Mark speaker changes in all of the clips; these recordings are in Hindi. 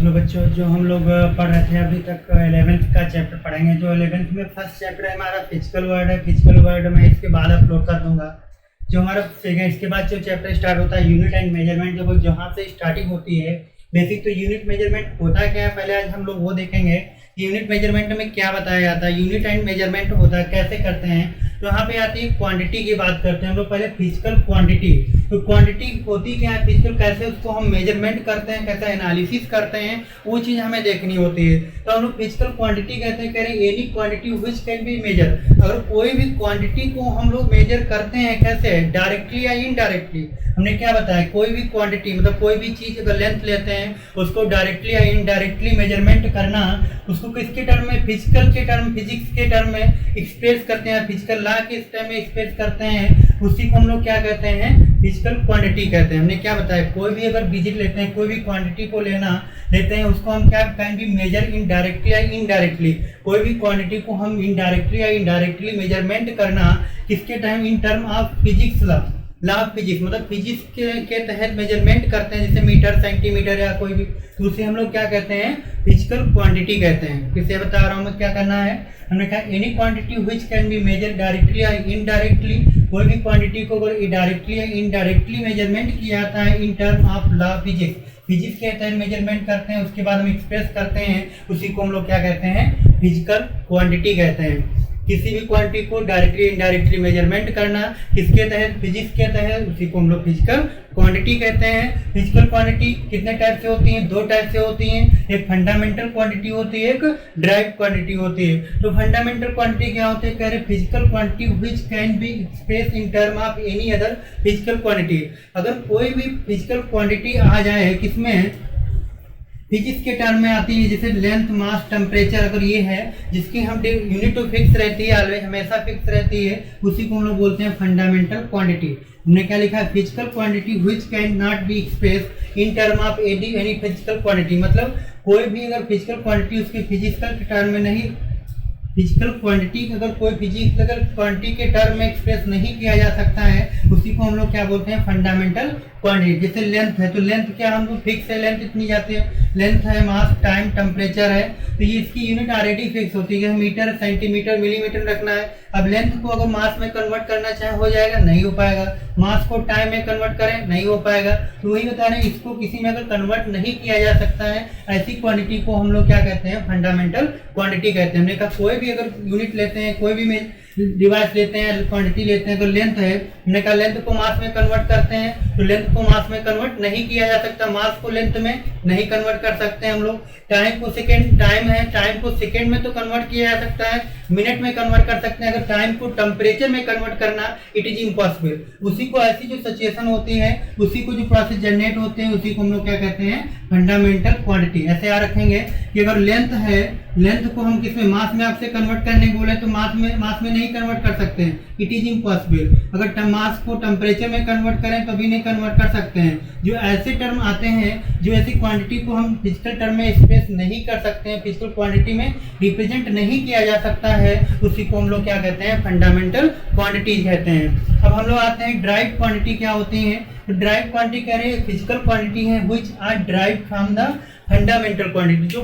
Speaker 1: चलो बच्चों, जो हम लोग पढ़ रहे थे अभी तक 11th का चैप्टर पढ़ेंगे। जो 11th में फर्स्ट चैप्टर है हमारा फिजिकल वर्ड है। फिजिकल वर्ड मैं इसके बाद अपलोड कर दूंगा। जो हमारा सेकेंड, इसके बाद जो चैप्टर स्टार्ट होता है यूनिट एंड मेजरमेंट, जब जहाँ से स्टार्टिंग होती है बेसिक। तो यूनिट मेजरमेंट होता क्या है, पहले आज हम लोग वो देखेंगे कि यूनिट मेजरमेंट में क्या बताया जाता है। यूनिट एंड मेजरमेंट होता है, कैसे करते हैं। तो यहाँ पे आती है क्वांटिटी की बात करते हैं हम लोग। पहले फिजिकल क्वांटिटी, तो क्वांटिटी होती क्या है, फिजिकल कैसे उसको हम मेजरमेंट करते हैं, कैसे एनालिसिस करते हैं, वो चीज़ हमें देखनी होती है। तो हम लोग फिजिकल क्वांटिटी कहते हैं, कह रहे हैं any quantity which can be measure. अगर कोई भी क्वांटिटी को हम लोग मेजर करते हैं, कैसे, डायरेक्टली या इनडायरेक्टली। हमने क्या बताया, कोई भी क्वांटिटी मतलब कोई भी चीज़ अगर लेंथ लेते हैं उसको डायरेक्टली या इनडायरेक्टली मेजरमेंट करना, उसको किसके टर्म में, फिजिकल के टर्म, फिजिक्स के टर्म में एक्सप्रेस करते हैं, फिजिकल लॉ के टर्म में एक्सप्रेस करते हैं। उसी को हम लोग क्या कहते हैं, फिजिकल क्वांटिटी कहते हैं। हमने क्या बताया, कोई भी अगर विजिट लेते हैं, कोई भी क्वांटिटी को लेते हैं, उसको हम क्या कैन बी मेजर इनडायरेक्टली या इनडायरेक्टली। कोई भी क्वांटिटी को हम इनडायरेक्टली या इनडायरेक्टली मेजरमेंट करना किसके time, in term of physics law of physics, मतलब फिजिक्स के तहत मेजरमेंट करते हैं, जैसे मीटर, सेंटीमीटर या कोई भी। तो उसे हम लोग क्या कहते हैं, फिजिकल क्वांटिटी कहते हैं। किसे बता रहा हूँ मैं, क्या करना है। हमने कहा any quantity which can be measure directly या इनडायरेक्टली। कोई भी क्वांटिटी को अगर डायरेक्टली या इनडायरेक्टली मेजरमेंट किया जाता है in term of law of physics, physics के तहत मेजरमेंट करते हैं, उसके बाद हम एक्सप्रेस करते हैं, उसी को हम लोग क्या कहते हैं, फिजिकल क्वांटिटी कहते हैं। किसी भी क्वांटिटी को डायरेक्टली इनडायरेक्टली मेजरमेंट करना किसके तहत, फिजिक्स के तहत, उसी को हम लोग फिजिकल क्वांटिटी कहते हैं। फिजिकल क्वांटिटी कितने टाइप से होती हैं, दो टाइप से होती हैं। एक फंडामेंटल क्वांटिटी होती है, एक ड्राइव क्वांटिटी होती है। तो फंडामेंटल क्वांटिटी क्या होती है, कह रहे physical quantity which can be express in term of any other physical quantity. अगर कोई भी फिजिकल क्वांटिटी आ जाए किसमें, फिजिक्स के टर्म में आती है, जैसे लेंथ, मास, टेम्परेचर, अगर ये है जिसकी हम यूनिट तो फिक्स रहती है, ऑलवेज हमेशा फिक्स रहती है, उसी को हम लोग बोलते हैं फंडामेंटल क्वांटिटी। हमने क्या लिखा है, physical quantity which can not be express in term of any physical quantity. मतलब कोई भी अगर फिजिकल क्वांटिटी उसके फिजिकल के टर्म में नहीं, फिजिकल क्वांटिटी अगर कोई फिजिकल क्वांटिटी के टर्म में एक्सप्रेस नहीं किया जा सकता है, उसी को हम लोग क्या बोलते हैं, फंडामेंटल क्वांटिटी। जैसे लेंथ है, तो लेंथ क्या हम लोग फिक्स है, लेंथ इतनी जाती है, लेंथ है, मास, टाइम, टेम्परेचर है, तो ये इसकी यूनिट ऑलरेडी फिक्स होती है, मीटर, सेंटीमीटर, मिलीमीटर रखना है। अब लेंथ को अगर मास में कन्वर्ट करना चाहे हो जाएगा, नहीं हो पाएगा। मास को टाइम में कन्वर्ट करें, नहीं हो पाएगा। तो वही बता रहे हैं, इसको किसी में अगर कन्वर्ट नहीं किया जा सकता है, ऐसी क्वांटिटी को हम लोग क्या कहते हैं, फंडामेंटल क्वांटिटी कहते हैं। हमने कहा कोई भी अगर यूनिट लेते हैं, कोई भी डिवाइस लेते हैं, क्वांटिटी लेते हैं, तो लेंथ है, हमने कहा लेंथ को मास में कन्वर्ट करते हैं, तो लेंथ को मास में कन्वर्ट नहीं किया जा सकता, मास को लेंथ में नहीं कन्वर्ट कर सकते हैं हम लोग। टाइम को सेकेंड, टाइम है, टाइम को सेकेंड में तो कन्वर्ट किया जा सकता है, मिनट में कन्वर्ट कर सकते हैं। अगर टाइम को टेम्परेचर में कन्वर्ट करना, इट इज इम्पॉसिबल। उसी को ऐसी जो सिचुएशन होती है, उसी को जो प्रोसेस जनरेट होते हैं, उसी को हम लोग क्या कहते हैं, फंडामेंटल क्वांटिटी। ऐसे याद रखेंगे कि अगर लेंथ है, लेंथ को हम किसमें, मास में आपसे कन्वर्ट करने बोले तो मास में नहीं कन्वर्ट कर सकते हैं, इट इज इम्पॉसिबल। अगर मास को टेम्परेचर में कन्वर्ट करें तो भी नहीं कन्वर्ट कर सकते हैं। जो ऐसे टर्म आते हैं, जो ऐसी क्वांटिटी को हम फिजिकल टर्म में एक्सप्रेस नहीं कर सकते हैं, फिजिकल क्वांटिटी में रिप्रेजेंट नहीं किया जा सकता है, उसी को हम लोग क्या कहते हैं, फंडामेंटल क्वांटिटीज कहते हैं। अब हम लोग आते हैं ड्राइव क्वांटिटी क्या होती है। तो ड्राइव क्वांटिटी कह रहे हैं फिजिकल क्वांटिटी है which are drive from the fundamental quantity. जो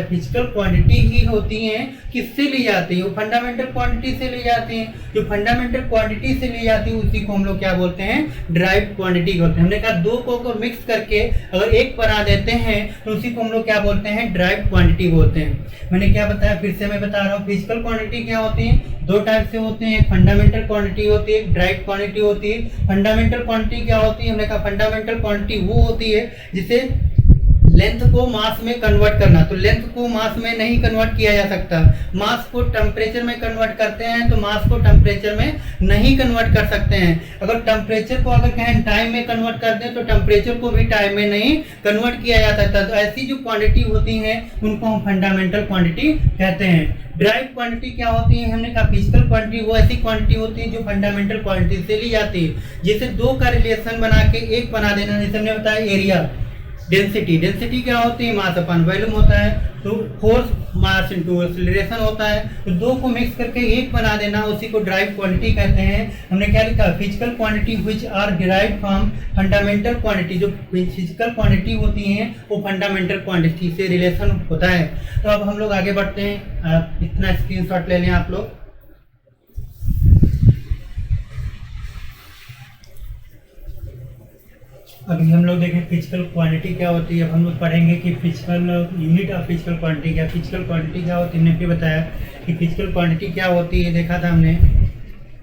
Speaker 1: फिजिकल क्वांटिटी ही होती हैं, किससे ली जाती है, वो फंडामेंटल क्वांटिटी से ली जाती हैं। जो फंडामेंटल क्वांटिटी से ली जाती है, उसी को हम लोग क्या बोलते हैं, ड्राइव क्वांटिटी बोलते हैं। हमने कहा दो को मिक्स करके अगर एक बना देते हैं, तो उसी को हम लोग क्या बोलते हैं, ड्राइव क्वांटिटी बोलते हैं। मैंने क्या बताया, फिर से मैं बता रहा हूँ, फिजिकल क्वांटिटी क्या होती है, दो टाइप से होते हैं, फंडामेंटल क्वांटिटी होती है, ड्राइव क्वांटिटी होती है। फंडामेंटल क्वांटिटी क्या होती है, हमने कहा फंडामेंटल क्वांटिटी वो होती है जिसे लेंथ को मास में कन्वर्ट करना। तो लेंथ को मास में नहीं कन्वर्ट किया जा सकता, मास को टेम्परेचर में कन्वर्ट करते हैं, तो मास को टेम्परेचर में नहीं कन्वर्ट कर सकते हैं। अगर टेम्परेचर को अगर कहें टाइम में कन्वर्ट कर दें, तो टेम्परेचर को भी टाइम में नहीं कन्वर्ट किया जा सकता। तो ऐसी जो क्वांटिटी होती हैं, उनको हम फंडामेंटल क्वांटिटी कहते हैं। ड्राइव क्वांटिटी क्या होती है, हमने कहा फिजिकल क्वांटिटी वो ऐसी क्वांटिटी होती है जो फंडामेंटल क्वांटिटी से ली जाती है। जैसे दो का रिलेशन बना के एक बना देना, जैसे हमने बताया एरिया, डेंसिटी, डेंसिटी क्या होती है, मास अपन वॉल्यूम होता है। तो फोर्स मास इनटू एक्सीलरेशन होता है, तो दो को मिक्स करके एक बना देना, उसी को ड्राइव क्वांटिटी कहते हैं। हमने क्या लिखा, physical quantity which are derived from fundamental quantity, जो फिजिकल क्वांटिटी होती हैं वो फंडामेंटल क्वांटिटी से रिलेशन होता है। तो अब हम लोग आगे बढ़ते हैं, इतना स्क्रीनशॉट ले लें आप लोग। अभी हम लोग देखें फिजिकल क्वांटिटी क्या होती है। अब हम लोग पढ़ेंगे कि physical unit of physical quantity क्या, फिजिकल क्वांटिटी क्या होती है। हमने फिर बताया कि फिजिकल क्वांटिटी क्या होती है, देखा था हमने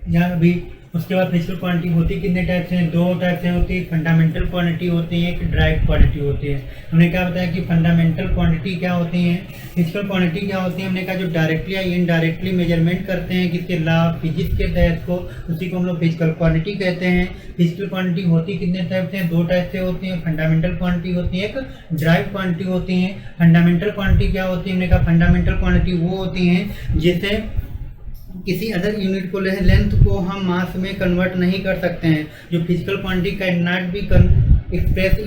Speaker 1: यहाँ अभी। उसके बाद फिजिकल क्वांटिटी होती कितने टाइप से हैं, दो टाइप से होती है, फंडामेंटल क्वांटिटी होती है, एक ड्राइव क्वांटिटी होती है। हमने क्या बताया कि फंडामेंटल क्वांटिटी क्या होती हैं, फिजिकल क्वांटिटी क्या होती है। हमने कहा जो डायरेक्टली या इनडायरेक्टली मेजरमेंट करते हैं किसके लॉ ऑफ फिजिक्स के तहत को, उसी को हम लोग फिजिकल क्वांटिटी कहते हैं। फिजिकल क्वांटिटी होती कितने टाइप से हैं, दो टाइप से होती हैं, फंडामेंटल क्वांटिटी होती है, एक ड्राइव क्वांटिटी होती है। फंडामेंटल क्वांटिटी क्या होती है, हमने कहा फंडामेंटल क्वांटिटी वो होती हैं जिससे किसी अदर यूनिट को लेंथ को हम मास में कन्वर्ट नहीं कर सकते हैं। जो physical quantity can not be express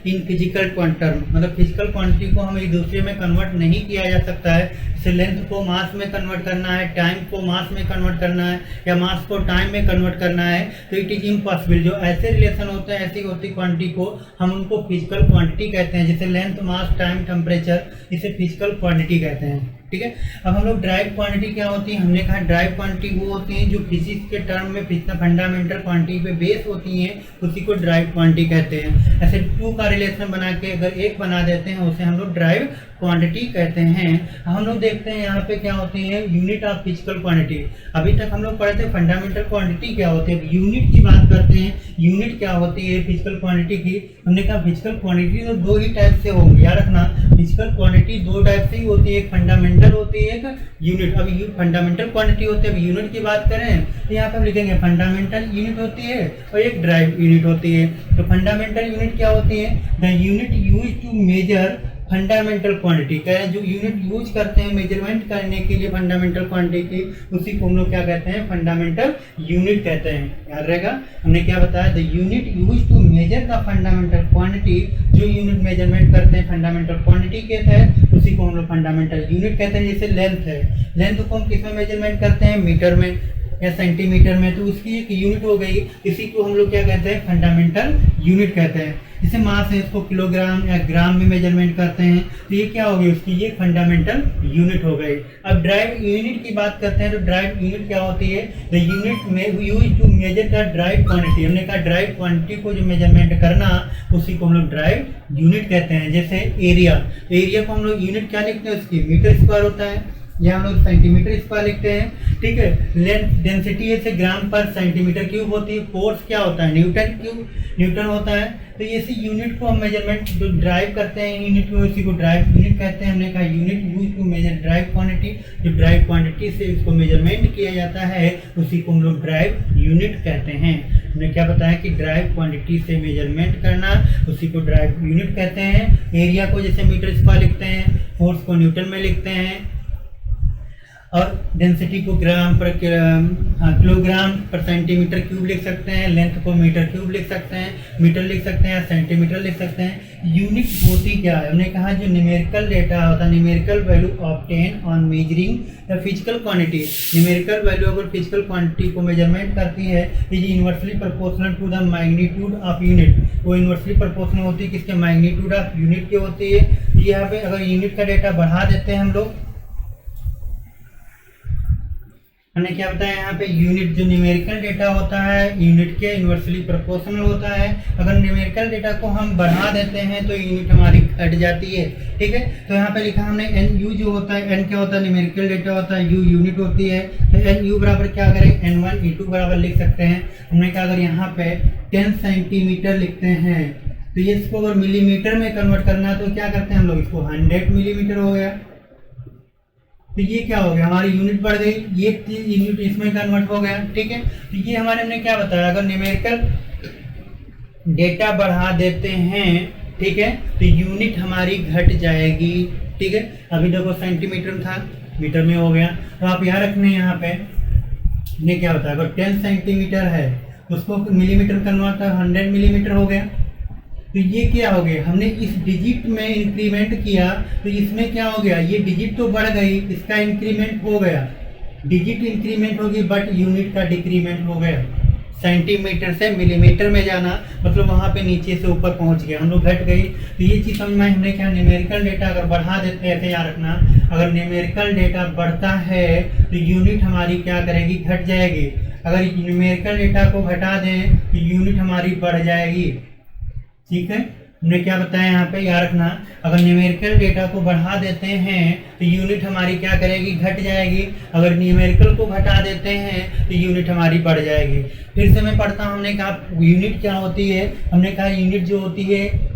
Speaker 1: in physical quantum, मतलब फिजिकल क्वांटिटी को हम एक दूसरे में कन्वर्ट नहीं किया जा सकता है। जैसे लेंथ को मास में कन्वर्ट करना है, टाइम को मास में कन्वर्ट करना है, या मास को टाइम में कन्वर्ट करना है, तो इट इज इम्पॉसिबल। जो ऐसे रिलेशन होते हैं, ऐसी होती क्वांटिटी को हम उनको फिजिकल क्वांटिटी कहते हैं। जैसे लेंथ, मास, टाइम, टेम्परेचर, इसे फिजिकल क्वांटिटी कहते हैं। ठीक है, अब हम लोग ड्राइव क्वांटिटी क्या होती है, हमने कहा ड्राइव क्वांटिटी वो होती हैं जो फिजिक्स के टर्म में फंडामेंटल क्वांटिटी पे बेस होती हैं, उसी को ड्राइव क्वांटिटी कहते हैं। ऐसे टू का रिलेशन बना के अगर एक बना देते हैं उसे हम लोग ड्राइव क्वांटिटी कहते हैं। हम लोग देखते हैं यहाँ पे क्या होती है, यूनिट ऑफ फिजिकल क्वांटिटी। अभी तक हम लोग पढ़े थे फंडामेंटल क्वांटिटी क्या होती है, यूनिट की बात करते हैं। यूनिट क्या होती है फिजिकल क्वांटिटी की, हमने कहा फिजिकल क्वांटिटी तो दो ही टाइप से होंगी, याद रखना। फिजिकल क्वांटिटी दो टाइप से ही होती है, एक फंडामेंटल होती है, एक यूनिट। अभी फंडामेंटल क्वांटिटी होती है, अब यूनिट की बात करें तो यहाँ पे हम लिखेंगे फंडामेंटल यूनिट होती है और एक ड्राइव यूनिट होती है। तो फंडामेंटल यूनिट क्या होती है, the unit use to measure fundamental quantity. कह रहे हैं जो यूनिट यूज करते हैं मेजरमेंट करने के लिए फंडामेंटल क्वांटिटी, उसी को हम लोग क्या कहते हैं, फंडामेंटल यूनिट कहते हैं। याद रहेगा, हमने क्या बताया, the unit use to measure the fundamental quantity, जो यूनिट मेजरमेंट करते हैं फंडामेंटल क्वांटिटी के तहत, उसी को हम लोग फंडामेंटल यूनिट कहते हैं। जैसे लेंथ है, लेंथ को हम किस में मेजरमेंट करते हैं, मीटर में या सेंटीमीटर में, तो उसकी एक यूनिट हो गई, इसी को हम लोग क्या कहते हैं, फंडामेंटल यूनिट कहते हैं। जैसे मास है, इसको किलोग्राम या ग्राम में मेजरमेंट करते हैं, तो ये क्या हो गई, उसकी ये फंडामेंटल यूनिट हो गई। अब ड्राइव यूनिट की बात करते हैं, तो ड्राइव यूनिट क्या होती है, द यूनिट में use to measure the drive quantity. हमने कहा ड्राइव क्वांटिटी को जो मेजरमेंट करना, उसी को हम लोग ड्राइव यूनिट कहते हैं। जैसे एरिया, एरिया को हम लोग यूनिट क्या लिखते हैं, उसकी मीटर स्क्वायर होता है, या हम लोग सेंटीमीटर स्क्वायर लिखते हैं। ठीक है, लेंथ डेंसिटी है ग्राम पर सेंटीमीटर क्यूब होती है। फोर्स क्या होता है, न्यूटन होता है। तो ये इसी यूनिट को हम मेजरमेंट जो ड्राइव करते हैं यूनिट को, उसी को ड्राइव यूनिट कहते हैं। हमने कहा unit use to measure drive quantity, जो ड्राइव क्वांटिटी से इसको मेजरमेंट किया जाता है, उसी को हम लोग ड्राइव यूनिट कहते हैं। हमने क्या बताया कि ड्राइव क्वांटिटी से मेजरमेंट करना, उसी को ड्राइव यूनिट कहते हैं। एरिया को जैसे मीटर स्क्वायर लिखते हैं, फोर्स को न्यूटन में लिखते हैं, और डेंसिटी को ग्राम पर किलोग्राम पर सेंटीमीटर क्यूब लिख सकते हैं। लेंथ को मीटर क्यूब लिख सकते हैं, मीटर लिख सकते हैं, या सेंटीमीटर लिख सकते हैं। यूनिट होती क्या है, हमने कहा जो न्यूमेरिकल डेटा होता है, numerical value obtain on measuring the physical quantity. Numerical value अगर फिजिकल क्वांटिटी को मेजरमेंट करती है, is inversely proportional to the magnitude of unit. वो इनवर्सली प्रोपोर्शनल होती है किसके, मैग्नीट्यूड ऑफ यूनिट की होती है। यहाँ पे अगर यूनिट का डेटा बढ़ा देते हैं हम लोग, हमने क्या बताया यहाँ पे, यूनिट जो न्यूमेरिकल डेटा होता है यूनिट के इनवर्सली प्रोपोर्शनल होता है। अगर न्यूमेरिकल डेटा को हम बढ़ा देते हैं तो यूनिट हमारी घट जाती है। ठीक है, तो यहाँ पे लिखा हमने एन यू जो होता है, एन क्या होता है, न्यूमेरिकल डेटा होता है, यू यूनिट होती है। तो एन यू बराबर क्या करें, N1 E2 बराबर लिख सकते हैं। हमने कहा अगर यहाँ पे 10 सेंटीमीटर लिखते हैं, तो ये इसको अगर मिलीमीटर में कन्वर्ट करना है तो क्या करते हैं हम लोग, इसको 100 मिलीमीटर हो गया। तो ये क्या हो गया, हमारी यूनिट बढ़ गई, ये यूनिट इसमें कन्वर्ट हो गया। ठीक है, तो ये हमारे हमने क्या बताया, अगर न्यूमेरिकल डेटा बढ़ा देते हैं, ठीक है, तो यूनिट हमारी घट जाएगी। ठीक है, अभी देखो सेंटीमीटर था, मीटर में हो गया। तो आप यहाँ रखने, यहाँ पे ने क्या बताया, अगर 10 सेंटीमीटर है उसको मिलीमीटर कन्वर्ट 100 मिलीमीटर हो गया। तो ये क्या हो गया, हमने इस डिजिट में इंक्रीमेंट किया तो इसमें क्या हो गया, ये डिजिट तो बढ़ गई, इसका इंक्रीमेंट हो गया, डिजिट इंक्रीमेंट होगी बट यूनिट का डिक्रीमेंट हो गया। सेंटीमीटर से मिलीमीटर में जाना मतलब वहाँ पे नीचे से ऊपर पहुँच गया, हम लोग घट गई। तो ये चीज़ समझ में हमने क्या, न्यूमेरिकल डेटा अगर बढ़ा देते हैं, ऐसे याद रखना, अगर न्यूमेरिकल डेटा बढ़ता है तो यूनिट हमारी क्या करेगी, घट जाएगी। अगर न्यूमेरिकल डेटा को घटा दें तो यूनिट हमारी बढ़ जाएगी। ठीक है, हमने क्या बताया यहाँ पे, याद रखना, अगर न्यूमेरिकल डेटा को बढ़ा देते हैं तो यूनिट हमारी क्या करेगी, घट जाएगी। अगर न्यूमेरिकल को घटा देते हैं तो यूनिट हमारी बढ़ जाएगी। फिर से मैं पढ़ता हूँ, हमने कहा यूनिट क्या होती है, हमने कहा यूनिट जो होती है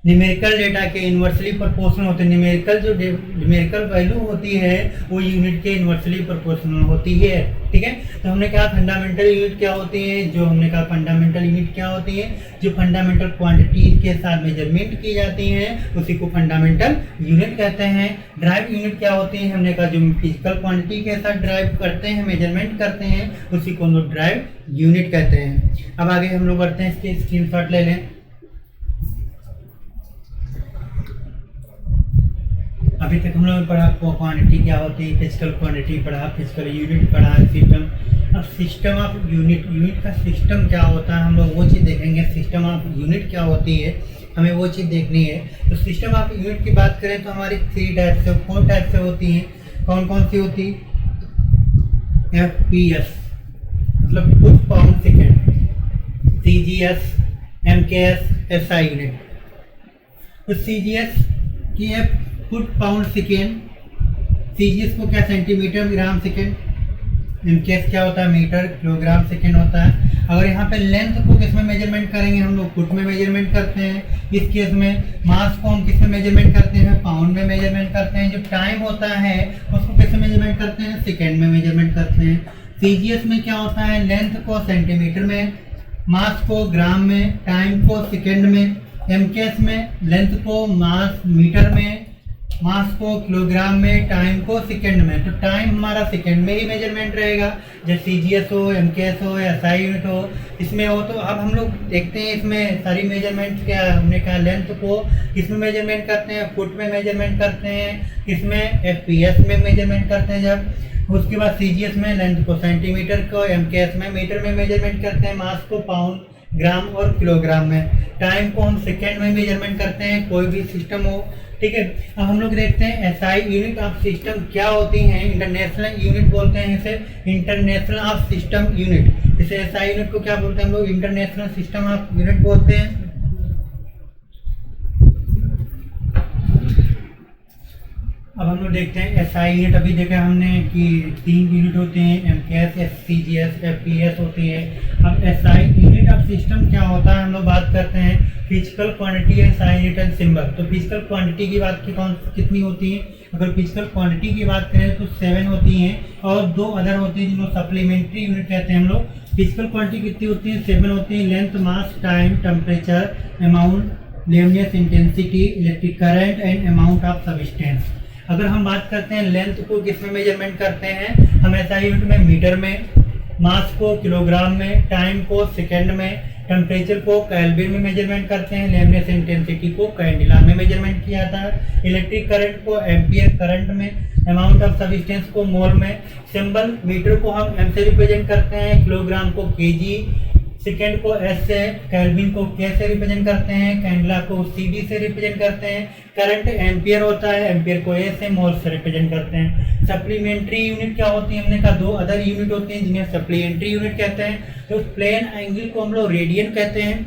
Speaker 1: न्यूमेरिकल डेटा के इन्वर्सली प्रोपोर्शनल होते हैं। न्यूमेरिकल वैल्यू होती है वो यूनिट के इन्वर्सली प्रोपोर्शनल होती है। ठीक है, तो हमने कहा फंडामेंटल यूनिट क्या होती है, जो हमने कहा फंडामेंटल यूनिट क्या होती है, जो फंडामेंटल क्वांटिटी के साथ मेजरमेंट की जाती हैं उसी को फंडामेंटल यूनिट कहते हैं। ड्राइव यूनिट क्या होती है, हमने कहा जो फिजिकल क्वांटिटी के साथ ड्राइव करते हैं, मेजरमेंट करते हैं, उसी को हम लोग ड्राइव यूनिट कहते हैं। अब आगे हम लोग बढ़ते हैं, इसके स्क्रीनशॉट ले लें। अभी तक हम लोगों ने पढ़ा क्वांटिटी क्या होती है, फिजिकल क्वांटिटी पढ़ा, फिजिकल यूनिट पढ़ा, सिस्टम। अब सिस्टम ऑफ यूनिट, यूनिट का सिस्टम क्या होता है हम लोग वो चीज़ देखेंगे। सिस्टम ऑफ यूनिट क्या होती है हमें वो चीज़ देखनी है। तो सिस्टम ऑफ यूनिट की बात करें तो हमारी 3 टाइप से, 4 टाइप से होती हैं। कौन कौन सी होती, FPS मतलब foot pound second, CGS, MKS, SI unit. तो CGS की है फुट पाउंड सेकेंड, CGS को क्या सेंटीमीटर ग्राम सेकेंड, MKS क्या होता है मीटर किलोग्राम सेकेंड होता है। अगर यहाँ पे लेंथ को किस में मेजरमेंट करेंगे, हम लोग फुट में मेजरमेंट करते हैं। इस केस में मास को हम किस में मेजरमेंट करते हैं, पाउंड में मेजरमेंट करते हैं। जो टाइम होता है उसको किस में मेजरमेंट करते हैं, सेकेंड में मेजरमेंट करते हैं। CGS में क्या होता है, लेंथ को सेंटीमीटर में, मास को ग्राम में, टाइम को सेकेंड में। MKS में लेंथ को मास मीटर में, मास को किलोग्राम में, टाइम को सेकंड में। तो टाइम हमारा सेकंड में ही मेजरमेंट रहेगा, जैसे CGS हो, MKS हो या SI यूनिट हो, इसमें हो। तो अब हम लोग देखते हैं इसमें सारी मेजरमेंट क्या है। हमने कहा लेंथ को किस में मेजरमेंट करते हैं, फुट में मेजरमेंट करते हैं, किसमें FPS में मेजरमेंट करते हैं जब। उसके बाद CGS में लेंथ को सेंटीमीटर को, MKS में मीटर में मेजरमेंट करते हैं, मास को पाउंड ग्राम और किलोग्राम में, टाइम को हम सेकेंड में मेजरमेंट करते हैं, कोई भी सिस्टम हो। ठीक है, अब हम लोग देखते हैं SI यूनिट ऑफ सिस्टम क्या होती हैं। इंटरनेशनल यूनिट बोलते हैं इसे, इंटरनेशनल ऑफ सिस्टम यूनिट। इसे SI यूनिट को क्या बोलते हैं हम लोग, इंटरनेशनल सिस्टम ऑफ यूनिट बोलते हैं। अब हम लोग देखते हैं SI यूनिट। अभी देखा हमने कि 3 यूनिट होते हैं, MKS, CGS, FPS होती है। अब SI यूनिट ऑफ सिस्टम क्या होता है, हम लोग बात करते हैं physical quantity and SI unit and symbol. तो फिजिकल क्वांटिटी की बात की कितनी होती है, अगर फिजिकल क्वांटिटी की बात करें तो 7 होती हैं और 2 अदर होती हैं जिनको सप्लीमेंट्री यूनिट कहते हैं हम लोग। फिजिकल क्वांटिटी कितनी होती है, 7 होती है। Length, mass, time, temperature, amount, luminous, intensity, electric current and amount of substance. अगर हम बात करते हैं लेंथ को किस में मेजरमेंट करते हैं, हम SI यूनिट में मीटर में, मास को किलोग्राम में, टाइम को सेकंड में, टेम्परेचर को केल्विन में मेजरमेंट करते हैं, लेवनेस इंटेंसिटी को कैंडिला में मेजरमेंट किया जाता है, इलेक्ट्रिक करंट को एम्पियर करंट में, अमाउंट ऑफ सब्सटेंस को मोल में। सिंबल, मीटर को हम M से रिप्रेजेंट करते हैं, किलोग्राम को kg, सेकेंड को S से, केल्विन को K से रिप्रेजेंट करते हैं, कैंडिला को CD से रिप्रेजेंट करते हैं, करंट एम्पियर होता है, एम्पियर को A से, मोल से रिप्रेजेंट करते हैं। सप्लीमेंट्री यूनिट क्या होती है, हमने कहा 2 अदर यूनिट होती हैं जिन्हें सप्लीमेंट्री यूनिट कहते हैं। तो प्लेन एंगल को हम लोग रेडियन कहते हैं।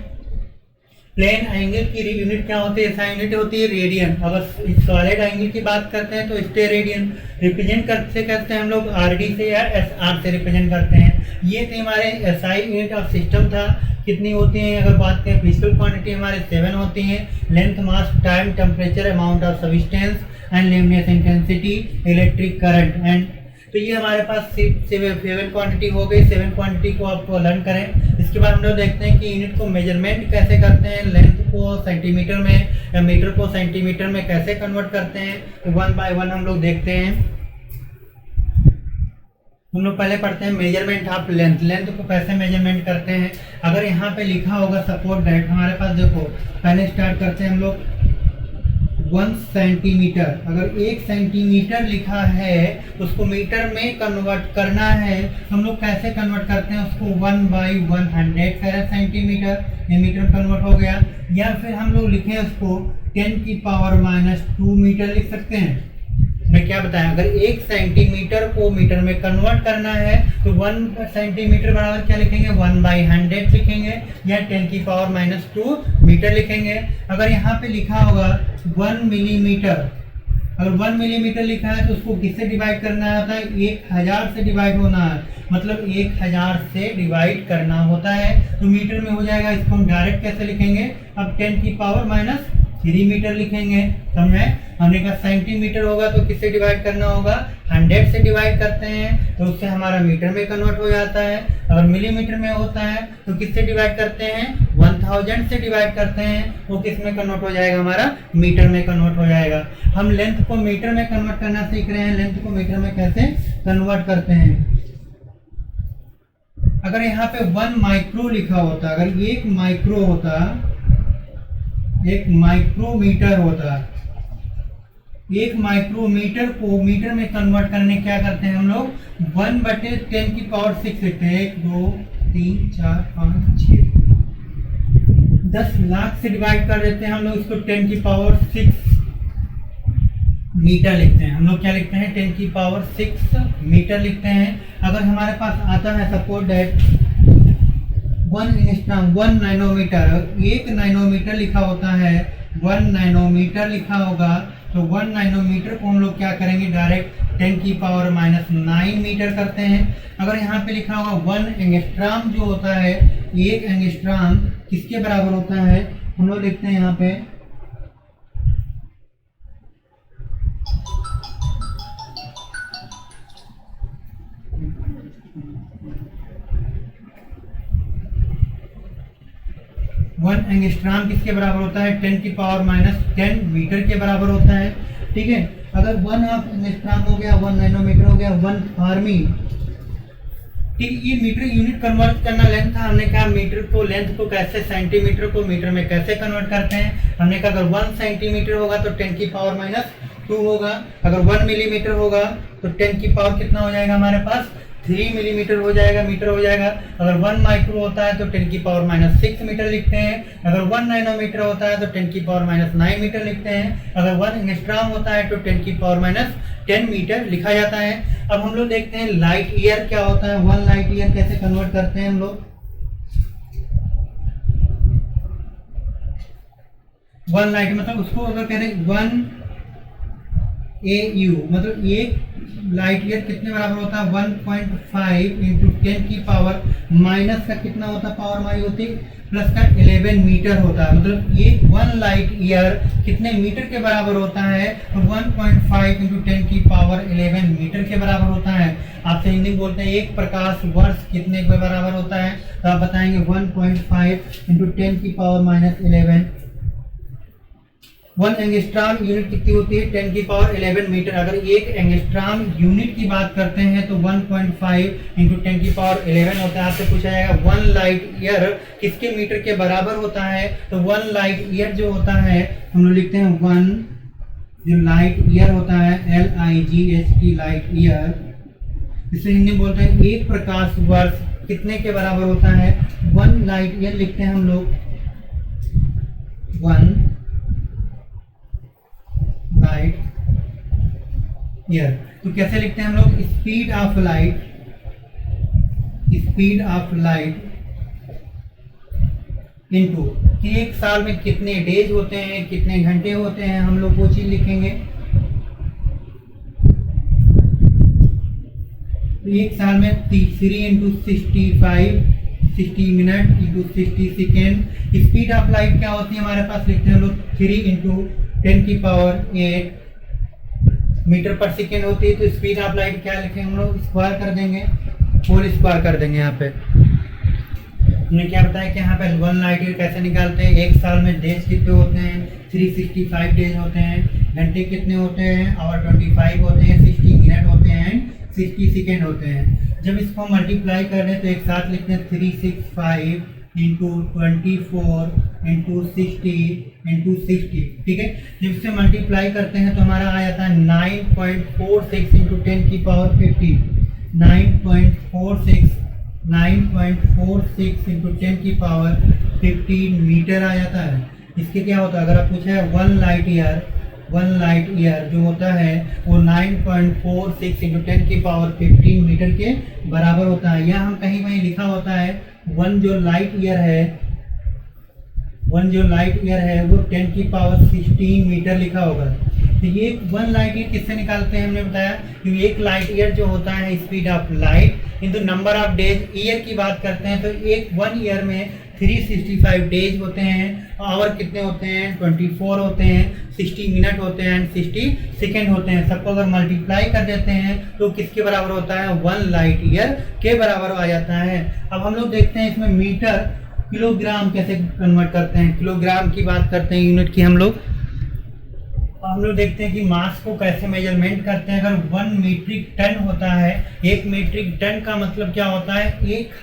Speaker 1: प्लेन एंगल की यूनिट क्या होती है, SI यूनिट होती है रेडियन। अगर सॉलिड एंगल की बात करते हैं तो स्टे रेडियन। रिप्रेजेंट करते हैं हम लोग RD से या SR से रिप्रेजेंट करते हैं। ये थे हमारे SI यूनिट ऑफ सिस्टम था। कितनी होती हैं, अगर बात करें फिजिकल क्वांटिटी हमारे 7 होती हैं। Length, mass, time, temperature, amount of substance and luminous intensity, electric current and. तो ये हमारे पास 7 क्वांटिटी हो गई। 7 क्वांटिटी को आप लर्न करें। इसके बाद हम लोग देखते हैं कि यूनिट को मेजरमेंट कैसे करते हैं, लेंथ को सेंटीमीटर में या मीटर को सेंटीमीटर में कैसे कन्वर्ट करते हैं। तो 1 बाय 1 हम लोग देखते हैं। हम लोग पहले पढ़ते हैं मेजरमेंट ऑफ लेंथ। लेंथ को कैसे मेजरमेंट करते हैं। अगर यहाँ पे लिखा होगा सपोज दैट, हमारे पास देखो पहले स्टार्ट करते हैं हम लोग 1 सेंटीमीटर। अगर 1 सेंटीमीटर लिखा है उसको मीटर में कन्वर्ट करना है, हम लोग कैसे कन्वर्ट करते हैं उसको 1/100 सेंटीमीटर, ये मीटर कन्वर्ट हो गया। या फिर हम लोग लिखें उसको 10⁻⁻2 मीटर लिख सकते हैं। मैं क्या बताया, अगर 1 सेंटीमीटर को मीटर में कन्वर्ट करना है तो 1 सेंटीमीटर बराबर क्या लिखेंगे 1/100 लिखेंगे या 10⁻2 मीटर लिखेंगे। अगर यहाँ पे लिखा होगा 1 मिलीमीटर, अगर 1 मिलीमीटर लिखा है तो उसको किससे डिवाइड करना होता है 1000 से डिवाइड होना है, मतलब 1000 से डिवाइड करना होता है तो मीटर में हो जाएगा। इसको हम डायरेक्ट कैसे लिखेंगे, अब 10⁻³ मीटर लिखेंगे। समझे, हमने कहा सेंटीमीटर होगा तो किससे डिवाइड करना होगा 100 से डिवाइड करते हैं तो उससे हमारा मीटर में कन्वर्ट हो जाता है। अगर मिलीमीटर में होता है तो किससे डिवाइड करते हैं 1000 से डिवाइड करते हैं, वो किस में कन्वर्ट हो जाएगा हमारा मीटर में कन्वर्ट हो जाएगा। हम लेंथ को मीटर में कन्वर्ट करना सीख रहे हैं, लेंथ को मीटर में कैसे कन्वर्ट करते हैं। अगर यहाँ पे 1 माइक्रो लिखा होता, अगर 1 माइक्रो होता, 1 माइक्रोमीटर होता, 1 माइक्रोमीटर को मीटर में कन्वर्ट करने क्या करते हैं हम लोग 1/10⁶ लिखते हैं। 1 2 3 4 5 6 10 लाख से डिवाइड कर देते हैं हम लोग, इसको 10⁶ मीटर लिखते हैं। हम लोग क्या लिखते हैं 10⁶ मीटर लिखते हैं। अगर हमारे पास आता है suppose that 1 angstrom 1 nanometre, 1 nanometre लिखा होता है, 1 नैनोमीटर लिखा होगा तो 1 नैनोमीटर को हम लोग क्या करेंगे डायरेक्ट 10⁻⁹ मीटर करते हैं। अगर यहाँ पे लिखा होगा 1 एंगस्ट्रॉम जो होता है, 1 एंगस्ट्रॉम किसके बराबर होता है, हम लोग लिखते हैं यहाँ पे 1 एंगस्ट्रॉम किसके बराबर होता है 10⁻⁻10 मीटर के बराबर होता है। ठीक है, अगर 1 एंगस्ट्रॉम हो गया, 1 नैनोमीटर हो गया, 1 फार्मी, ठीक, ये मीटर यूनिट कन्वर्ट करना लेंथ था। हमने कहा मीटर को, लेंथ को कैसे, सेंटीमीटर को मीटर में कैसे कन्वर्ट करते हैं। हमने कहा अगर 1 सेंटीमीटर होगा तो 10⁻⁻2 होगा, अगर 1 मिलीमीटर होगा तो 10 की पावर कितना हो जाएगा हमारे पास 3 मिलीमीटर हो जाएगा, मीटर हो जाएगा। अगर 1 माइक्रो होता है तो 10⁻⁻6 मीटर लिखते हैं। अगर 1 नैनोमीटर होता है तो 10⁻⁹ मीटर लिखते हैं। अगर 1 एंगस्ट्रॉम होता है तो 10⁻10 मीटर लिखा जाता है। अब हम लोग देखते हैं लाइट ईयर क्या होता है, 1 लाइट ईयर कैसे कन्वर्ट करते हैं हम लोग। 1 लाइट मतलब उसको अगर कह रहे 1 AU मतलब 1 लाइट ईयर कितने बराबर होता है 1.5 इंटू 10 की पावर माइनस का कितना होता है पावर हमारी होती प्लस का 11 मीटर होता है। मतलब ये 1 लाइट ईयर कितने मीटर के बराबर होता है 1.5 इंटू 10 की पावर 11 मीटर के बराबर होता है। आपसे हिंदी बोलते हैं एक प्रकाश वर्ष कितने के बराबर होता है, तो आप बताएंगे 1.5 इंटू 10 की पावर माइनस 11। 1 एंगस्ट्रॉम यूनिट कितनी होती है 10 की पावर 11 मीटर। अगर एक एंगस्ट्रॉम यूनिट की बात करते हैं तो 1.5 इंटू 10 की पावर 11 होता है। आपसे पूछा जाएगा 1 लाइट ईयर किसके मीटर के बराबर होता है, तो 1 लाइट ईयर जो होता है हम लोग लिखते हैं 1 जो लाइट ईयर होता है LIGHT लाइट ईयर, इसे हिंदी बोलते हैं एक प्रकाश वर्ष कितने के बराबर होता है 1 लाइट ईयर लिखते हैं हम लोग 1 लाइट ईयर। तो कैसे लिखते हैं हम लोग speed of light, speed of light into एक साल में कितने डेज होते हैं कितने घंटे होते हैं हम लोग वो चीज लिखेंगे। तो एक साल में 3 into 65 60 minute into 60 second. Speed of light क्या होती है हमारे पास लिखते हैं हम लोग 3 इंटू 10 की पावर 8 मीटर पर सेकेंड होती है। तो स्पीड ऑफ लाइट क्या लिखेंगे हम लोग स्क्वायर कर देंगे, होल स्क्वायर कर देंगे। यहाँ पे हमने क्या बताया कि यहाँ पे 1 लाइट ईयर कैसे निकालते हैं, एक साल में डेज कितने होते हैं 365 डेज होते हैं, घंटे कितने होते हैं और 25 होते हैं, 60 मिनट होते हैं, 60 सेकेंड होते हैं। जब इसको मल्टीप्लाई कर रहे हैं तो एक साथ लिखते हैं 365 इंटू 24 इंटू 60 इंटू 60, ठीक है। जब इससे मल्टीप्लाई करते हैं तो हमारा आ जाता है 9.46 इंटू 10 की पावर 15, 9.46 इंटू 10 की पावर 15 मीटर आ जाता है। इसके क्या होता है, अगर आप पूछे 1 लाइट ईयर जो होता है वो 9.46 इंटू 10 की पावर 15 मीटर के बराबर होता है। या हम कहीं कहीं लिखा होता है 1 जो लाइट ईयर है वो 10 की पावर 16 मीटर लिखा होगा। तो ये 1 लाइट ईयर किससे निकालते हैं, हमने बताया कि एक लाइट ईयर जो होता है speed of light into number of days. Year की बात करते हैं तो एक 1 ईयर में 365 डेज होते हैं, आवर कितने होते हैं 24 होते हैं, 60 मिनट होते हैं एंड 60 सेकेंड होते हैं। सबको अगर मल्टीप्लाई कर देते हैं तो किसके बराबर होता है, 1 लाइट ईयर के बराबर आ जाता है। अब हम लोग देखते हैं इसमें मीटर किलोग्राम कैसे कन्वर्ट करते हैं। किलोग्राम की बात करते हैं यूनिट की हम लोग देखते हैं कि मास को कैसे मेजरमेंट करते हैं। अगर 1 मीट्रिक टन होता है, 1 मीट्रिक टन का मतलब क्या होता है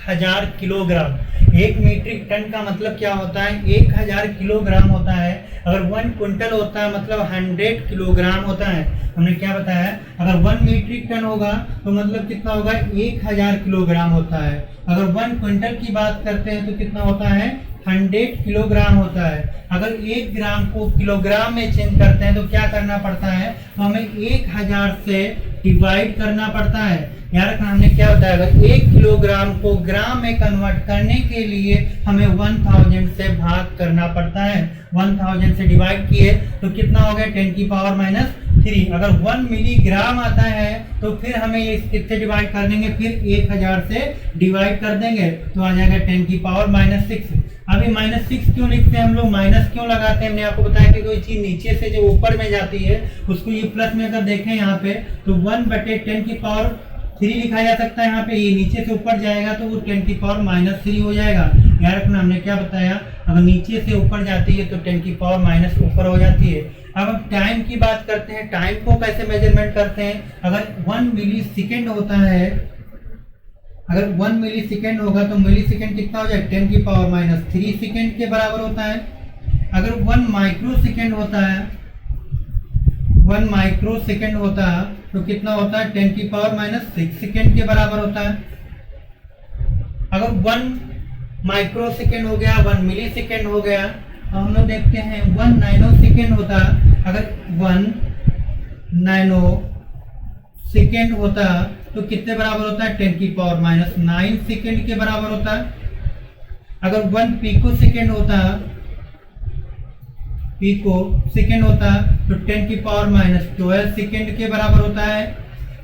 Speaker 1: 1000 किलोग्राम। 1 मीट्रिक टन का मतलब क्या होता है 1000 किलोग्राम होता है। अगर 1 क्विंटल होता है मतलब 100 किलोग्राम होता है। हमने क्या बताया, अगर 1 मीट्रिक टन होगा तो मतलब कितना होगा 1000 किलोग्राम होता है। अगर 1 क्विंटल की बात करते हैं तो कितना होता है 100 किलोग्राम होता है। अगर 1 ग्राम को किलोग्राम में चेंज करते हैं तो क्या करना पड़ता है, तो हमें 1000 से डिवाइड करना पड़ता है। याद रखना, हमने क्या बताया, अगर 1 किलोग्राम को ग्राम में कन्वर्ट करने के लिए हमें 1000 से भाग करना पड़ता है। 1000 से डिवाइड किए तो कितना हो गया 10 की पावर -3। अगर 1 मिलीग्राम आता है तो फिर हमें ये किससे डिवाइड कर देंगे, फिर 1000 से डिवाइड कर देंगे तो आ जाएगा 10 की पावर -6। अभी -6 क्यों लिखते हैं हम लोग, माइनस क्यों लगाते हैं, हमने आपको बताया कि कोई चीज नीचे से जो ऊपर में जाती है उसको ये प्लस में अगर देखें यहाँ पे तो 1/10 की पावर 3 लिखा जा सकता है। यहाँ पे ये नीचे से ऊपर जाएगा तो वो 10 की पावर -3 हो जाएगा। याद रखना, हमने क्या बताया, अगर नीचे से ऊपर जाती है तो 10 की पावर माइनस ऊपर हो जाती है। अब हम टाइम की बात करते हैं, टाइम को कैसे मेजरमेंट करते हैं। अगर 1 मिली सेकेंड होता है, अगर 1 मिली सेकेंड होगा तो मिली सेकेंड कितना हो जाए 10 की पावर -3 सेकेंड के बराबर होता है। अगर 1 माइक्रो सेकेंड होता है, 1 माइक्रो सेकेंड होता है तो कितना होता है 10 की पावर -6 सेकेंड के बराबर होता है। अगर 1 माइक्रो सेकेंड हो गया, 1 मिली सेकेंड हो गया, तो हम लोग देखते हैं 1 नैनो सेकेंड होता है। अगर 1 नैनो सेकेंड होता तो कितने बराबर होता है 10 की पावर -9 सेकेंड के बराबर होता है। अगर 1 पिको सेकेंड होता, पिको सेकेंड होता तो 10 की पावर -12 सेकेंड के बराबर होता है।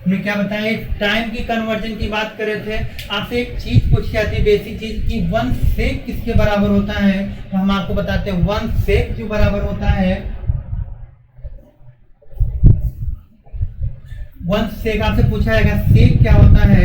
Speaker 1: हमने क्या बताया, टाइम की कन्वर्जन की बात कर रहे थे। आपसे एक चीज पूछी जाती है, बेसिक चीज की 1 सेक किसके बराबर होता है, तो हम आपको बताते हैं 1 सेक जो बराबर होता है, 1 सेक आपसे पूछा जाएगा सेक क्या होता है।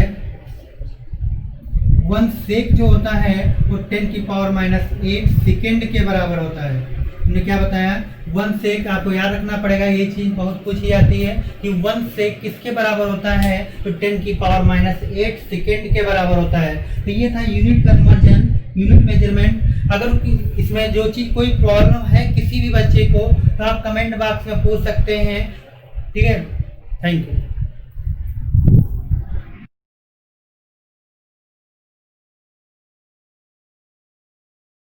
Speaker 1: 1 सेक जो होता है वो 10 की पावर -8 सेकेंड के बराबर होता है। हमने क्या बताया, 1 सेक आपको याद रखना पड़ेगा, ये चीज बहुत पूछी जाती है कि 1 सेक किसके बराबर होता है, तो 10 की पावर -8 सेकेंड के बराबर होता है। तो ये था यूनिट कन्वर्जन, यूनिट मेजरमेंट। अगर इसमें जो चीज कोई प्रॉब्लम है किसी भी बच्चे को तो आप कमेंट बॉक्स में पूछ सकते हैं, ठीक है। Thank you.